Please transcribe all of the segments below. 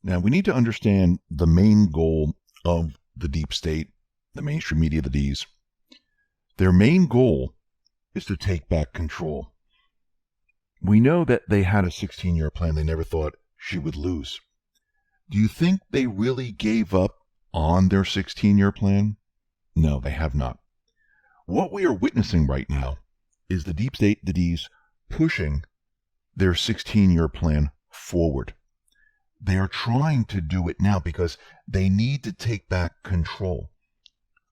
Now, we need to understand the main goal of the deep state, the mainstream media, the Ds. Their main goal is to take back control. We know that they had a 16-year plan they never thought she would lose. Do you think they really gave up on their 16-year plan? No, they have not. What we are witnessing right now is the deep state, the Ds, pushing their 16-year plan forward. They are trying to do it now because they need to take back control.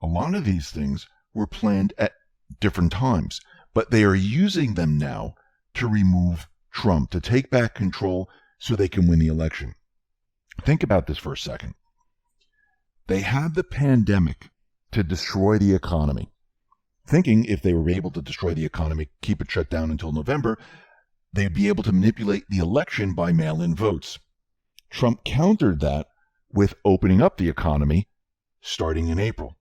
A lot of these things were planned at different times, but they are using them now to remove Trump, to take back control so they can win the election. Think about this for a second. They had the pandemic to destroy the economy, thinking if they were able to destroy the economy, keep it shut down until November, they'd be able to manipulate the election by mail-in votes. Trump countered that with opening up the economy starting in April.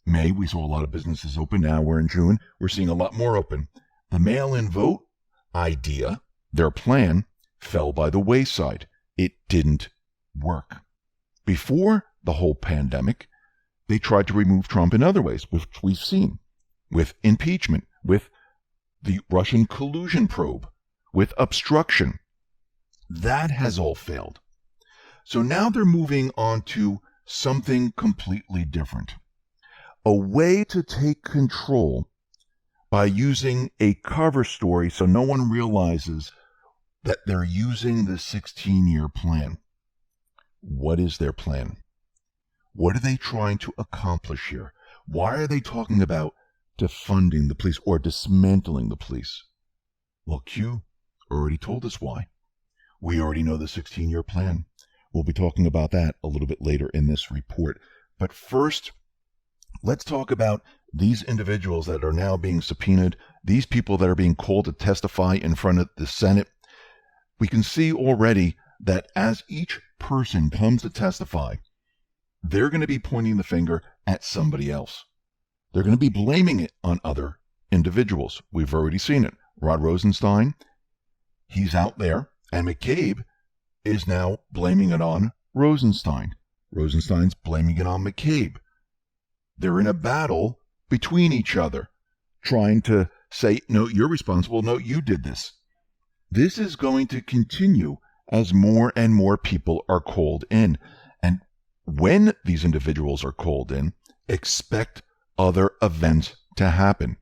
May, we saw a lot of businesses open. Now we're in June. We're seeing a lot more open. The mail-in vote idea, their plan, fell by the wayside. It didn't work. Before the whole pandemic, they tried to remove Trump in other ways, which we've seen, with impeachment, with the Russian collusion probe, with obstruction. That has all failed. So now they're moving on to something completely different. A way to take control by using a cover story so no one realizes that they're using the 16-year plan. What is their plan? What are they trying to accomplish here? Why are they talking about defunding the police or dismantling the police? Well, Q already told us why. We already know the 16-year plan. We'll be talking about that a little bit later in this report. But first, let's talk about these individuals that are now being subpoenaed, these people that are being called to testify in front of the Senate. We can see already that as each person comes to testify, they're going to be pointing the finger at somebody else. They're going to be blaming it on other individuals. We've already seen it. Rod Rosenstein, he's out there, and McCabe is now blaming it on Rosenstein. Rosenstein's blaming it on McCabe. They're in a battle between each other, trying to say, no, you're responsible, no, you did this. This is going to continue as more and more people are called in. And when these individuals are called in, expect other events to happen.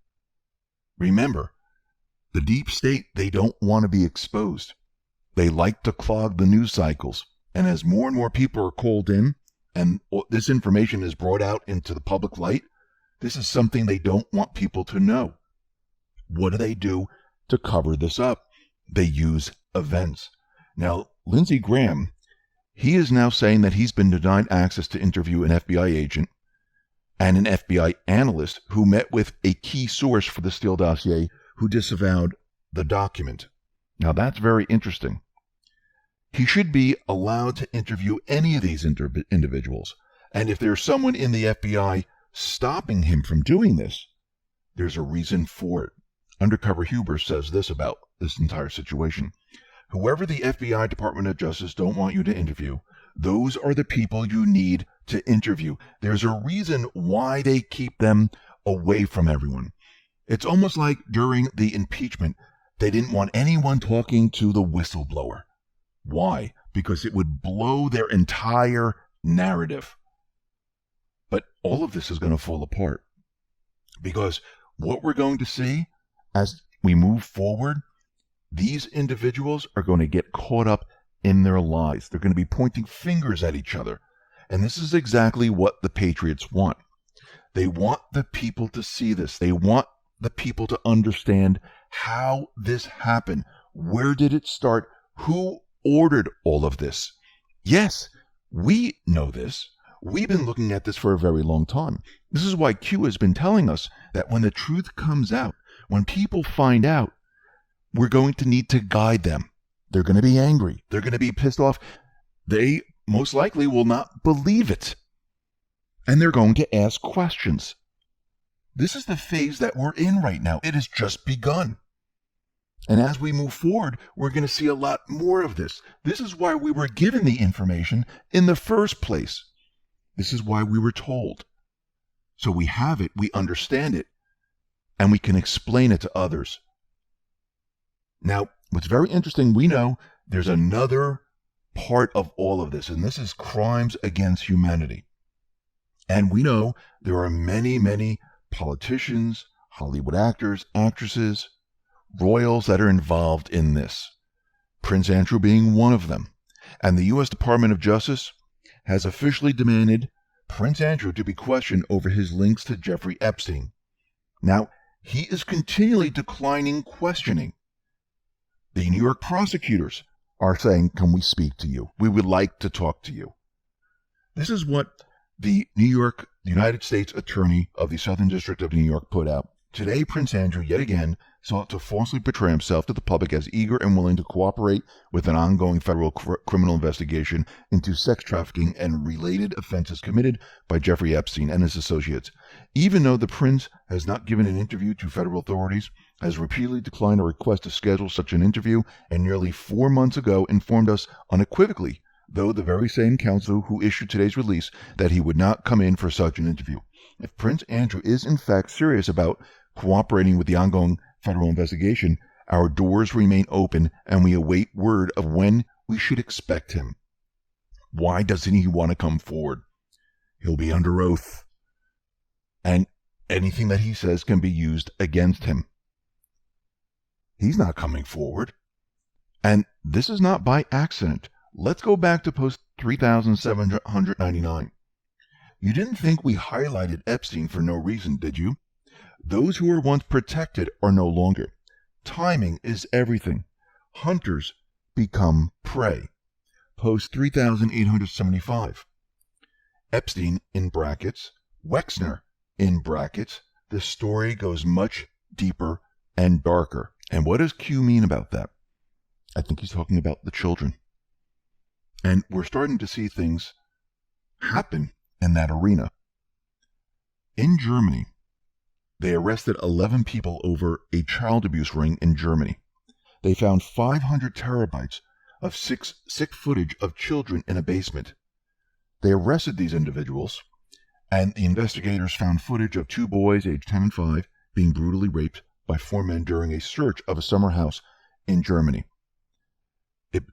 Remember, the deep state, they don't want to be exposed. They like to clog the news cycles. And as more and more people are called in, and this information is brought out into the public light, this is something they don't want people to know. What do they do to cover this up? They use events. Now, Lindsey Graham, he is now saying that he's been denied access to interview an FBI agent and an FBI analyst who met with a key source for the Steele dossier who disavowed the document. Now, that's very interesting. He should be allowed to interview any of these individuals. And if there's someone in the FBI stopping him from doing this, there's a reason for it. Undercover Huber says this about this entire situation. Whoever the FBI Department of Justice don't want you to interview, those are the people you need to interview. There's a reason why they keep them away from everyone. It's almost like during the impeachment, they didn't want anyone talking to the whistleblower. Why? Because it would blow their entire narrative. But all of this is going to fall apart. Because what we're going to see as we move forward, these individuals are going to get caught up in their lies. They're going to be pointing fingers at each other. And this is exactly what the Patriots want. They want the people to see this. They want the people to understand how this happened. Where did it start? Who ordered all of this? Yes, we know this. We've been looking at this for a very long time. This is why Q has been telling us that when the truth comes out, when people find out, we're going to need to guide them. They're going to be angry. They're going to be pissed off. They most likely will not believe it. And they're going to ask questions. This is the phase that we're in right now. It has just begun. And as we move forward, we're going to see a lot more of this. This is why we were given the information in the first place. This is why we were told. So we have it, we understand it, and we can explain it to others. Now, what's very interesting, we know there's another part of all of this, and this is crimes against humanity. And we know there are many, many politicians, Hollywood actors, actresses, royals that are involved in this. Prince Andrew being one of them. And the U.S. Department of Justice has officially demanded Prince Andrew to be questioned over his links to Jeffrey Epstein. Now, he is continually declining questioning. The New York prosecutors are saying, "Can we speak to you? We would like to talk to you." This is what the United States Attorney of the Southern District of New York put out. Today, Prince Andrew, yet again, sought to falsely portray himself to the public as eager and willing to cooperate with an ongoing federal criminal investigation into sex trafficking and related offenses committed by Jeffrey Epstein and his associates. Even though the prince has not given an interview to federal authorities, has repeatedly declined a request to schedule such an interview, and nearly 4 months ago informed us unequivocally, though the very same counsel who issued today's release, that he would not come in for such an interview. If Prince Andrew is in fact serious about cooperating with the ongoing federal investigation, our doors remain open and we await word of when we should expect him. Why doesn't he want to come forward? He'll be under oath, and anything that he says can be used against him. He's not coming forward. And this is not by accident. Let's go back to post 3799. You didn't think we highlighted Epstein for no reason, did you? Those who were once protected are no longer. Timing is everything. Hunters become prey. Post 3875. Epstein in brackets, Wexner in brackets. The story goes much deeper and darker. And what does Q mean about that? I think he's talking about the children. And we're starting to see things happen in that arena. In Germany, they arrested 11 people over a child abuse ring in Germany. They found 500 terabytes of sick footage of children in a basement. They arrested these individuals, and the investigators found footage of 2 boys aged 10 and 5 being brutally raped by 4 men during a search of a summer house in Germany.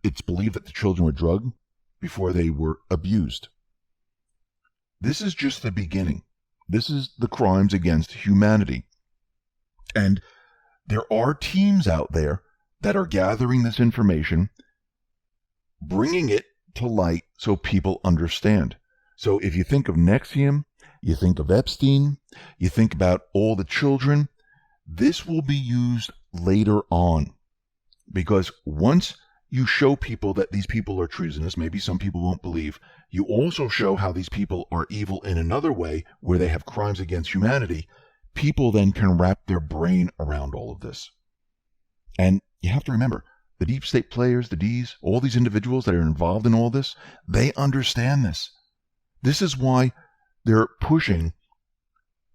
It's believed that the children were drugged before they were abused. This is just the beginning. This is the crimes against humanity. And there are teams out there that are gathering this information, bringing it to light so people understand. So if you think of NXIVM, you think of Epstein, you think about all the children, this will be used later on. Because once you show people that these people are treasonous, maybe some people won't believe, you also show how these people are evil in another way where they have crimes against humanity. People then can wrap their brain around all of this. And you have to remember, the deep state players, the Ds, all these individuals that are involved in all this, they understand this. This is why they're pushing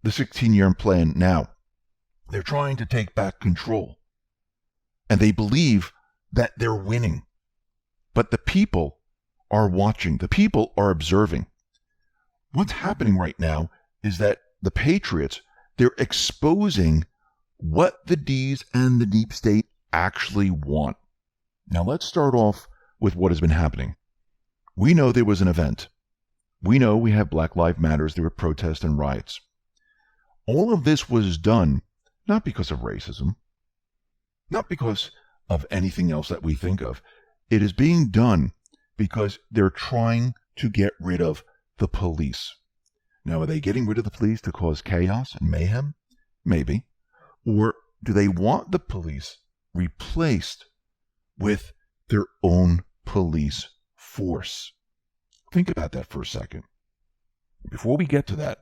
the 16-year plan now. They're trying to take back control. And they believe that they're winning. But the people are watching. The people are observing. What's happening right now is that the Patriots, they're exposing what the Ds and the deep state actually want. Now let's start off with what has been happening. We know there was an event. We know we have Black Lives Matters, there were protests and riots. All of this was done not because of racism, not because of anything else that we think of. It is being done because they're trying to get rid of the police. Now, are they getting rid of the police to cause chaos and mayhem? Maybe. Or do they want the police replaced with their own police force? Think about that for a second. Before we get to that,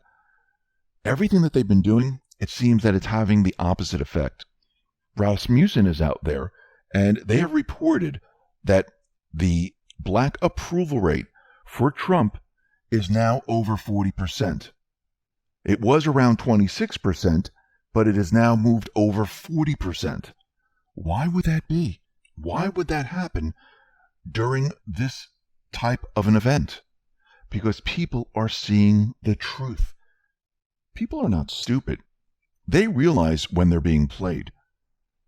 everything that they've been doing, it seems that it's having the opposite effect. Rasmussen is out there, and they have reported that the black approval rate for Trump is now over 40%. It was around 26%, but it has now moved over 40%. Why would that be? Why would that happen during this type of an event? Because people are seeing the truth. People are not stupid. They realize when they're being played.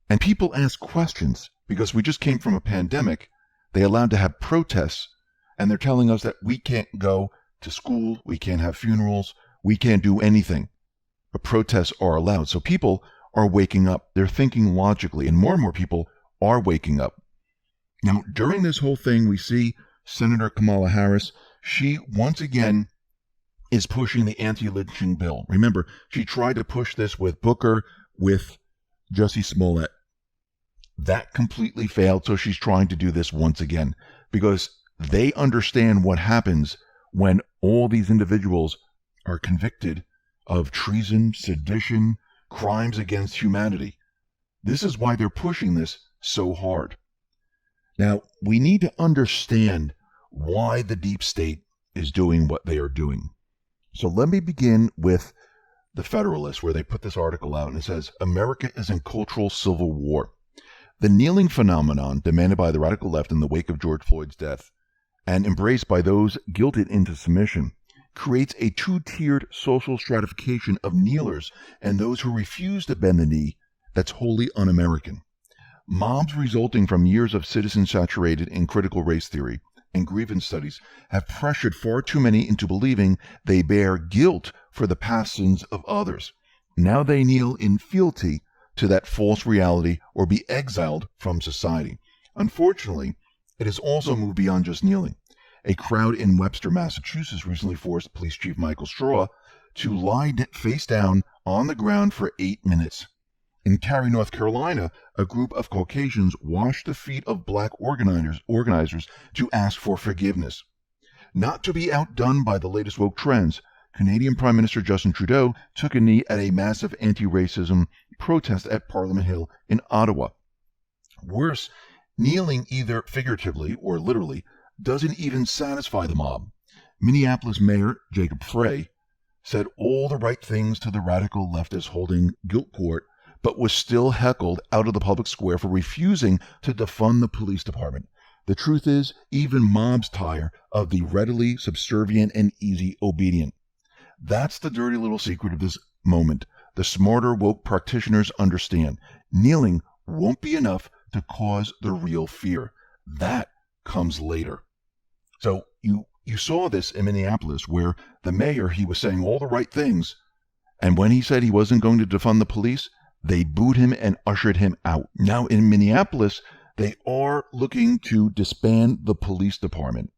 And people ask questions because we just came from a pandemic. They allowed to have protests, and they're telling us that we can't go to school, we can't have funerals, we can't do anything. But protests are allowed. So people are waking up. They're thinking logically, and more people are waking up. Now, during this whole thing, we see Senator Kamala Harris. She, once again, is pushing the anti-lynching bill. Remember, she tried to push this with Booker, with Jussie Smollett. That completely failed, so she's trying to do this once again because they understand what happens when all these individuals are convicted of treason, sedition, crimes against humanity. This is why they're pushing this so hard. Now, we need to understand why the deep state is doing what they are doing. So let me begin with the Federalist, where they put this article out, and it says, America is in cultural civil war. The kneeling phenomenon demanded by the radical left in the wake of George Floyd's death and embraced by those guilted into submission creates a two-tiered social stratification of kneelers and those who refuse to bend the knee that's wholly un-American. Mobs resulting from years of citizens saturated in critical race theory and grievance studies have pressured far too many into believing they bear guilt for the past sins of others. Now they kneel in fealty to that false reality or be exiled from society. Unfortunately, it has also moved beyond just kneeling. A crowd in Webster, Massachusetts recently forced Police Chief Michael Straw to lie face down on the ground for 8 minutes. In Cary, North Carolina, a group of Caucasians washed the feet of black organizers to ask for forgiveness. Not to be outdone by the latest woke trends, Canadian Prime Minister Justin Trudeau took a knee at a massive anti-racism protest at Parliament Hill in Ottawa. Worse, kneeling either figuratively or literally doesn't even satisfy the mob. Minneapolis Mayor Jacob Frey said all the right things to the radical leftists holding guilt court, but was still heckled out of the public square for refusing to defund the police department. The truth is, even mobs tire of the readily subservient and easy obedient. That's the dirty little secret of this moment. The smarter woke practitioners understand. Kneeling won't be enough to cause the real fear. That comes later. So you saw this in Minneapolis, where the mayor, he was saying all the right things, and when he said he wasn't going to defund the police, they booed him and ushered him out. Now in Minneapolis, they are looking to disband the police department,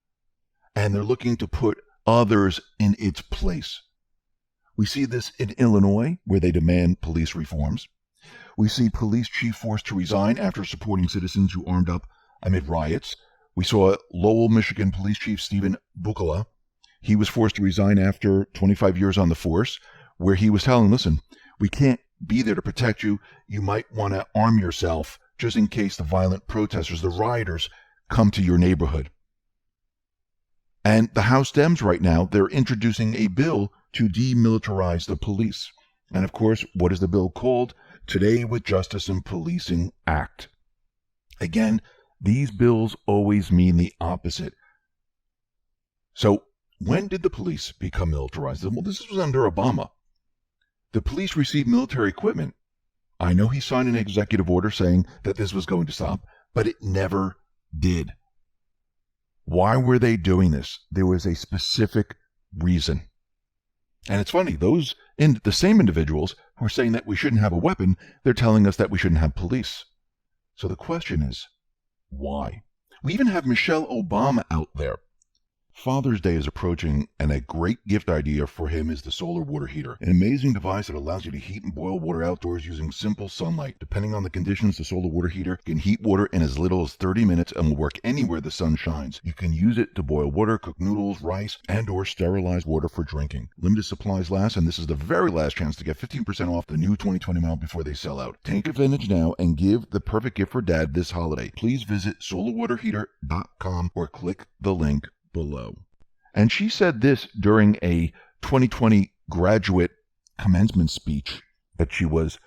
and they're looking to put others in its place. We see this in Illinois, where they demand police reforms. We see police chief forced to resign after supporting citizens who armed up amid riots. We saw Lowell, Michigan police chief Stephen Bukala. He was forced to resign after 25 years on the force, where he was telling, listen, we can't be there to protect you. You might want to arm yourself just in case the violent protesters, the rioters, come to your neighborhood. And the House Dems right now, they're introducing a bill to demilitarize the police. And of course, what is the bill called? Today with Justice and Policing Act. Again, these bills always mean the opposite. So when did the police become militarized? Well, this was under Obama. The police received military equipment. I know he signed an executive order saying that this was going to stop, but it never did. Why were they doing this? There was a specific reason. And it's funny, those the same individuals who are saying that we shouldn't have a weapon, they're telling us that we shouldn't have police. So the question is, why? We even have Michelle Obama out there. Father's Day is approaching, and a great gift idea for him is the solar water heater, an amazing device that allows you to heat and boil water outdoors using simple sunlight. Depending on the conditions, the solar water heater can heat water in as little as 30 minutes and will work anywhere the sun shines. You can use it to boil water, cook noodles, rice, and or sterilize water for drinking. Limited supplies last, and this is the very last chance to get 15% off the new 2020 model before they sell out. Take advantage now and give the perfect gift for dad this holiday. Please visit solarwaterheater.com or click the link below. And she said this during a 2020 graduate commencement speech that she was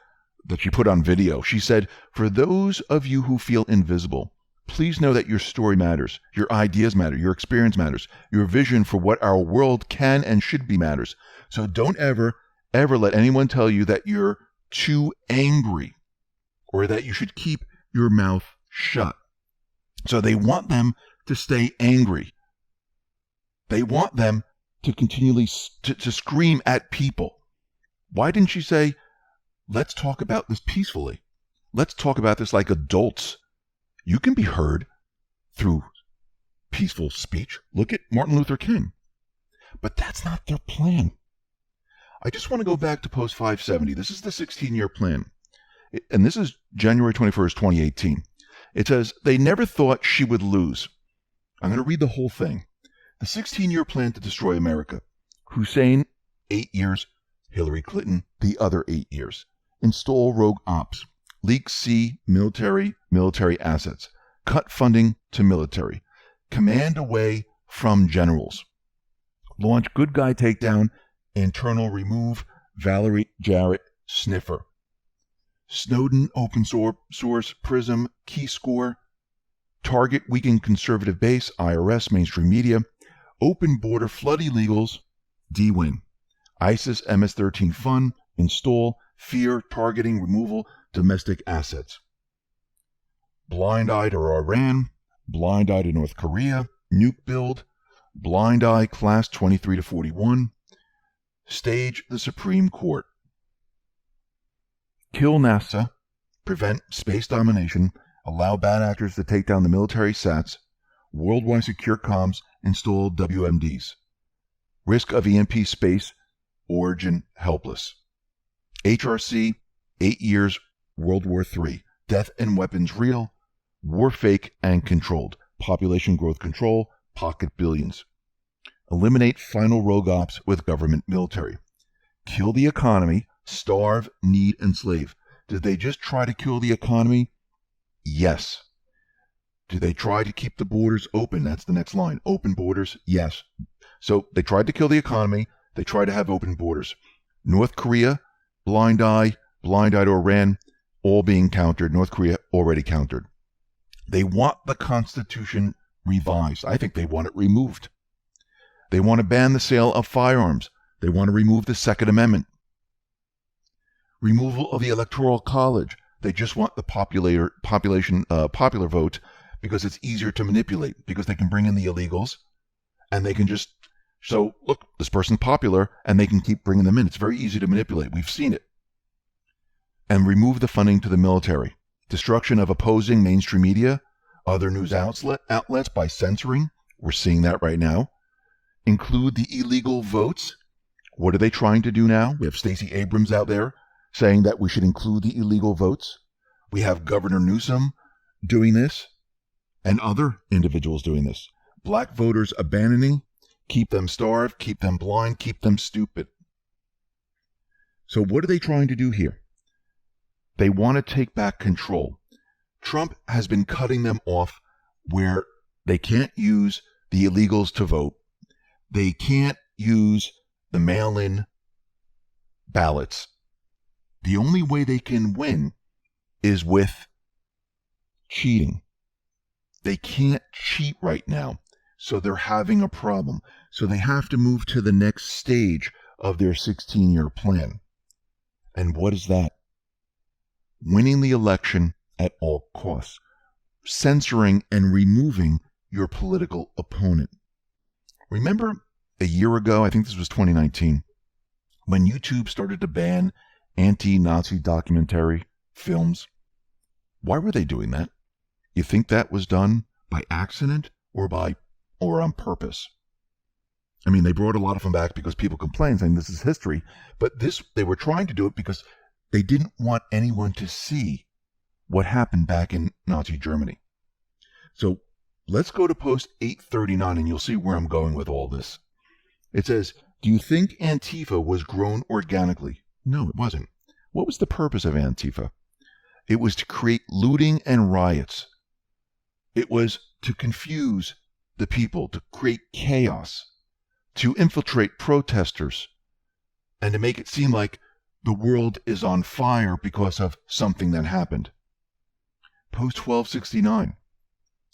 that she put on video. She said, "For those of you who feel invisible, please know that your story matters, your ideas matter, your experience matters, your vision for what our world can and should be matters. So don't ever let anyone tell you that you're too angry or that you should keep your mouth shut." So they want them to stay angry. They want them to continually to scream at people. Why didn't she say, let's talk about this peacefully? Let's talk about this like adults. You can be heard through peaceful speech. Look at Martin Luther King. But that's not their plan. I just want to go back to post 570. This is the 16-year plan. And this is January 21st, 2018. It says, they never thought she would lose. I'm going to read the whole thing. The 16-year plan to destroy America. Hussein, 8 years. Hillary Clinton, the other 8 years. Install rogue ops. Leak C military assets. Cut funding to military. Command away from generals. Launch good guy takedown. Internal remove Valerie Jarrett sniffer. Snowden open source Prism key score. Target weaken conservative base IRS mainstream media. Open border flood illegals D-wing. ISIS MS-13 fund install fear targeting removal domestic assets. Blind eye to Iran, blind eye to North Korea, nuke build, blind eye class 23 to 41, stage the Supreme Court. Kill NASA, prevent space domination, allow bad actors to take down the military sats, worldwide secure comms, install WMDs. Risk of EMP space, origin helpless. HRC, 8 years, World War III. Death and weapons real, war fake and controlled. Population growth control, pocket billions. Eliminate final rogue ops with government military. Kill the economy, starve, need, enslave. Did they just try to kill the economy? Yes. Do they try to keep the borders open? That's the next line. Open borders? Yes. So they tried to kill the economy. They tried to have open borders. North Korea, blind eye to Iran, all being countered. North Korea already countered. They want the Constitution revised. I think they want it removed. They want to ban the sale of firearms. They want to remove the Second Amendment. Removal of the Electoral College. They just want the popular vote because it's easier to manipulate, because they can bring in the illegals and they can just, so look, this person's popular and they can keep bringing them in. It's very easy to manipulate. We've seen it. And remove the funding to the military. Destruction of opposing mainstream media, other news outlets by censoring. We're seeing that right now. Include the illegal votes. What are they trying to do now? We have Stacey Abrams out there saying that we should include the illegal votes. We have Governor Newsom doing this and other individuals doing this. Black voters abandoning, keep them starved, keep them blind, keep them stupid. So what are they trying to do here? They want to take back control. Trump has been cutting them off where they can't use the illegals to vote. They can't use the mail-in ballots. The only way they can win is with cheating. They can't cheat right now, so they're having a problem. So they have to move to the next stage of their 16-year plan. And what is that? Winning the election at all costs. Censoring and removing your political opponent. Remember a year ago, I think this was 2019, when YouTube started to ban anti-Nazi documentary films? Why were they doing that? You think that was done by accident or on purpose? I mean, they brought a lot of them back because people complained saying this is history, but they were trying to do it because they didn't want anyone to see what happened back in Nazi Germany. So let's go to post 839 and you'll see where I'm going with all this. It says, do you think Antifa was grown organically? No, it wasn't. What was the purpose of Antifa? It was to create looting and riots. It was to confuse the people, to create chaos, to infiltrate protesters, and to make it seem like the world is on fire because of something that happened. Post 1269,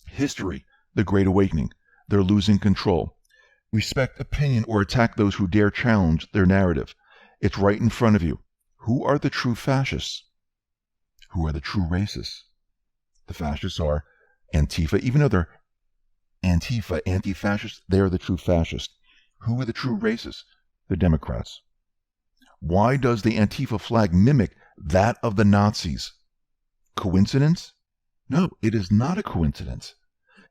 history, the Great Awakening, they're losing control. Respect opinion or attack those who dare challenge their narrative. It's right in front of you. Who are the true fascists? Who are the true racists? The fascists are Antifa, even though they're Antifa, anti-fascists, they are the true fascists. Who are the true racists? The Democrats. Why does the Antifa flag mimic that of the Nazis? Coincidence? No, it is not a coincidence.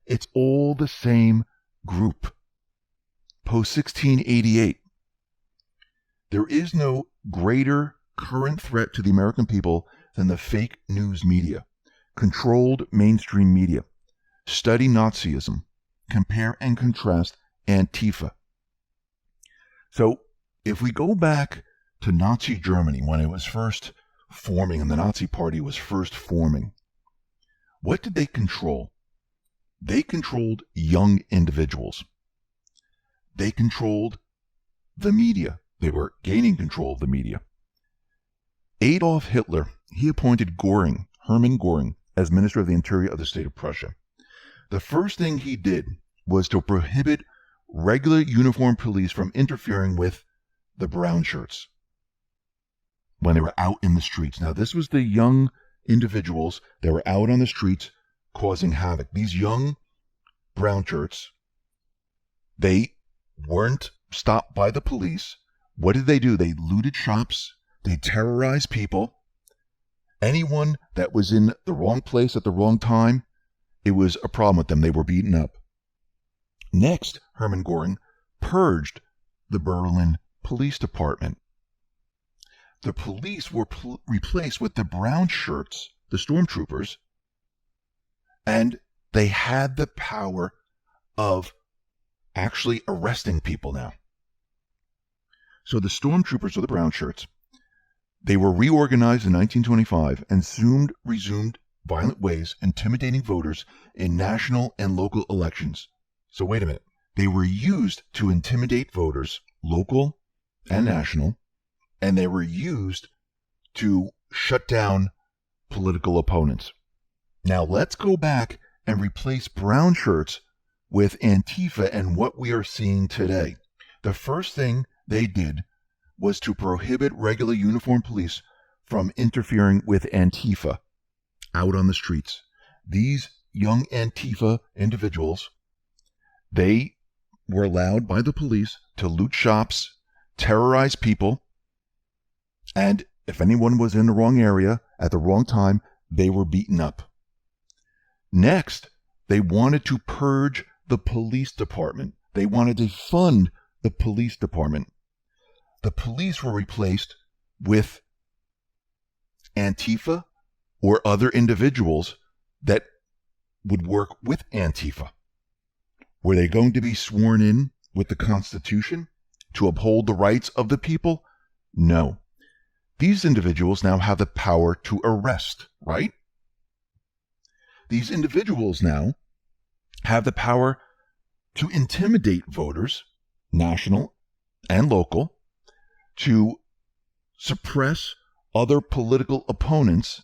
It's all the same group. Post 1688. There is no greater current threat to the American people than the fake news media, controlled mainstream media. Study Nazism. Compare and contrast Antifa. So, if we go back to Nazi Germany when it was first forming and the Nazi Party was first forming, what did they control? They controlled young individuals. They controlled the media. They were gaining control of the media. Adolf Hitler, he appointed Göring, Hermann Göring, as Minister of the Interior of the state of Prussia. The first thing he did was to prohibit regular uniformed police from interfering with the brown shirts when they were out in the streets. Now, this was the young individuals that were out on the streets causing havoc. These young brown shirts, they weren't stopped by the police. What did they do? They looted shops. They terrorized people. Anyone that was in the wrong place at the wrong time, it was a problem with them. They were beaten up. Next, Hermann Göring purged the Berlin Police Department. The police were replaced with the brown shirts, the stormtroopers, and they had the power of actually arresting people now. So the stormtroopers, or the brown shirts, they were reorganized in 1925 and soon resumed violent ways, intimidating voters in national and local elections. So wait a minute. They were used to intimidate voters, local and national, and they were used to shut down political opponents. Now let's go back and replace brown shirts with Antifa and what we are seeing today. The first thing they did was to prohibit regular uniformed police from interfering with Antifa out on the streets. These young Antifa individuals, they were allowed by the police to loot shops, terrorize people, and if anyone was in the wrong area at the wrong time, they were beaten up. Next, they wanted to purge the police department. They wanted to fund the police department. The police were replaced with Antifa or other individuals that would work with Antifa. Were they going to be sworn in with the Constitution to uphold the rights of the people? No. These individuals now have the power to arrest, right? These individuals now have the power to intimidate voters, national and local, to suppress other political opponents,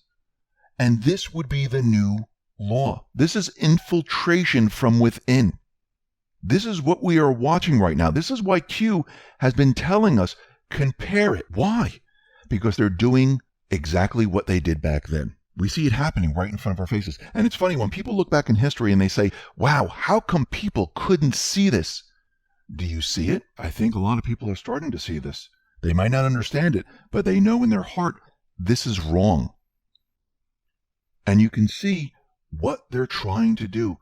and this would be the new law. This is infiltration from within. This is what we are watching right now. This is why Q has been telling us, compare it. Why? Because they're doing exactly what they did back then. We see it happening right in front of our faces. And it's funny, when people look back in history and they say, wow, how come people couldn't see this? Do you see it? I think a lot of people are starting to see this. They might not understand it, but they know in their heart this is wrong. And you can see what they're trying to do.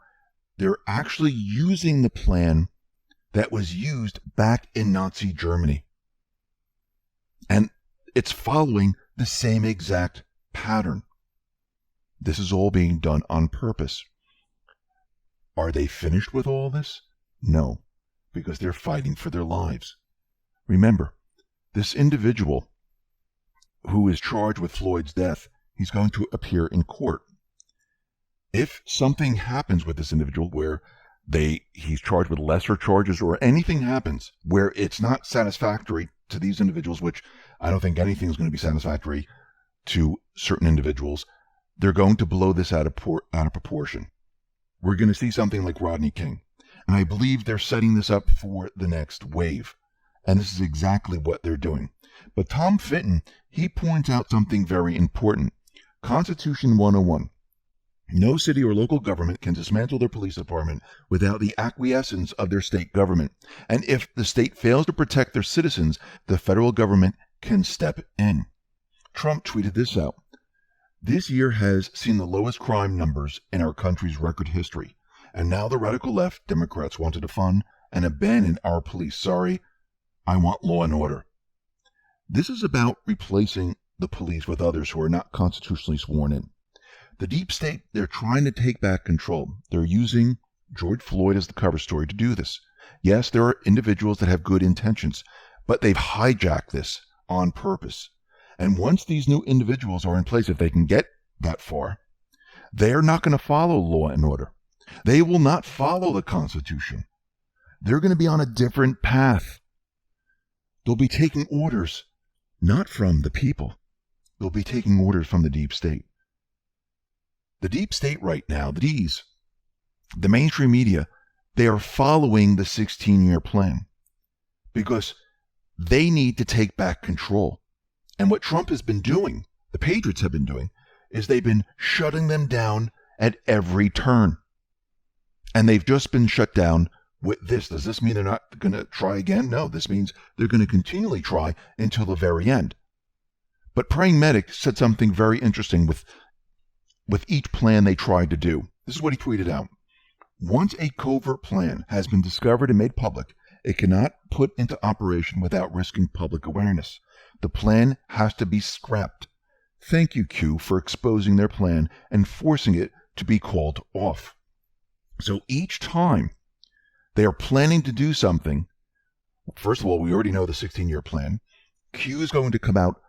They're actually using the plan that was used back in Nazi Germany. And it's following the same exact pattern. This is all being done on purpose. Are they finished with all this? No, because they're fighting for their lives. Remember, this individual who is charged with Floyd's death, he's going to appear in court. If something happens with this individual where he's charged with lesser charges, or anything happens where it's not satisfactory to these individuals, which I don't think anything is going to be satisfactory to certain individuals, they're going to blow this out of proportion. We're going to see something like Rodney King. And I believe they're setting this up for the next wave. And this is exactly what they're doing. But Tom Fitton, he points out something very important. Constitution 101. No city or local government can dismantle their police department without the acquiescence of their state government. And if the state fails to protect their citizens, the federal government can step in. Trump tweeted this out. This year has seen the lowest crime numbers in our country's record history. And now the radical left, Democrats, want to defund and abandon our police. Sorry, I want law and order. This is about replacing the police with others who are not constitutionally sworn in. The deep state, they're trying to take back control. They're using George Floyd as the cover story to do this. Yes, there are individuals that have good intentions, but they've hijacked this on purpose. And once these new individuals are in place, if they can get that far, they're not going to follow law and order. They will not follow the Constitution. They're going to be on a different path. They'll be taking orders, not from the people. They'll be taking orders from the deep state. The deep state right now, the D's, the mainstream media, they are following the 16-year plan because they need to take back control. And what Trump has been doing, the Patriots have been doing, is they've been shutting them down at every turn. And they've just been shut down with this. Does this mean they're not going to try again? No, this means they're going to continually try until the very end. But Praying Medic said something very interesting with each plan they tried to do. This is what he tweeted out. Once a covert plan has been discovered and made public, it cannot put into operation without risking public awareness. The plan has to be scrapped. Thank you, Q, for exposing their plan and forcing it to be called off. So each time they are planning to do something, first of all, we already know the 16-year plan. Q is going to come out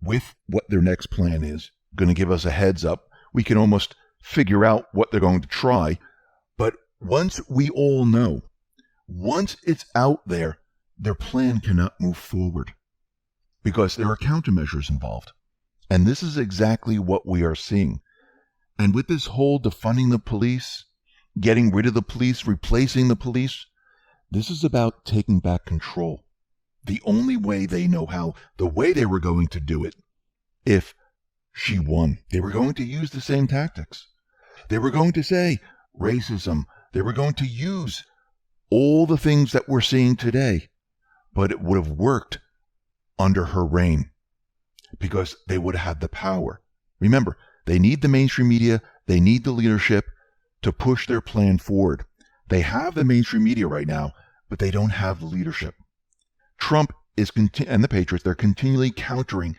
with what their next plan is, going to give us a heads up. We can almost figure out what they're going to try. But once we all know, once it's out there, their plan cannot move forward because there are countermeasures involved. And this is exactly what we are seeing. And with this whole defunding the police, getting rid of the police, replacing the police, this is about taking back control. The only way they know how, the way they were going to do it, if she won, they were going to use the same tactics. They were going to say racism. They were going to use all the things that we're seeing today, but it would have worked under her reign because they would have had the power. Remember, they need the mainstream media. They need the leadership to push their plan forward. They have the mainstream media right now, but they don't have the leadership. Trump and the Patriots, they're continually countering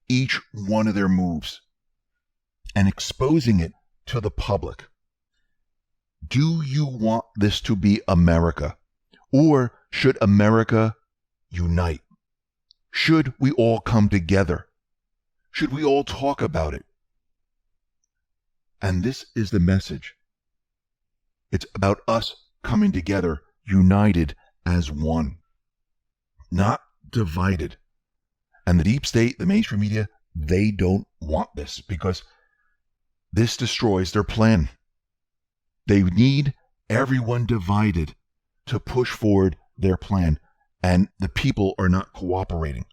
each one of their moves and exposing it to the public. Do you want this to be America? Or should America unite? Should we all come together? Should we all talk about it? And this is the message. It's about us coming together, united as one, not divided. And the deep state, the mainstream media, they don't want this because this destroys their plan. They need everyone divided to push forward their plan. And the people are not cooperating.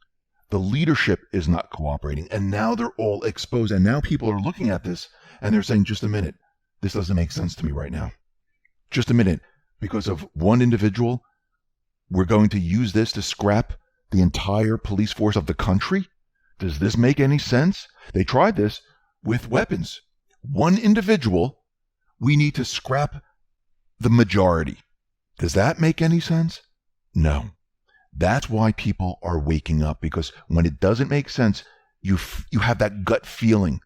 The leadership is not cooperating. And now they're all exposed. And now people are looking at this and they're saying, just a minute, this doesn't make sense to me right now. Just a minute, because of one individual, we're going to use this to scrap the entire police force of the country? Does this make any sense? They tried this with weapons. One individual, we need to scrap the majority. Does that make any sense? No. That's why people are waking up, because when it doesn't make sense, you have that gut feeling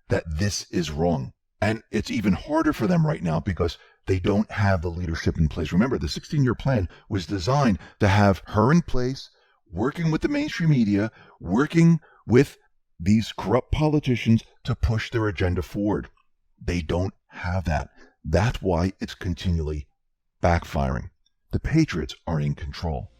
that this is wrong. And it's even harder for them right now because they don't have the leadership in place. Remember, the 16-year plan was designed to have her in place, working with the mainstream media, working with these corrupt politicians to push their agenda forward. They don't have that. That's why it's continually backfiring. The Patriots are in control.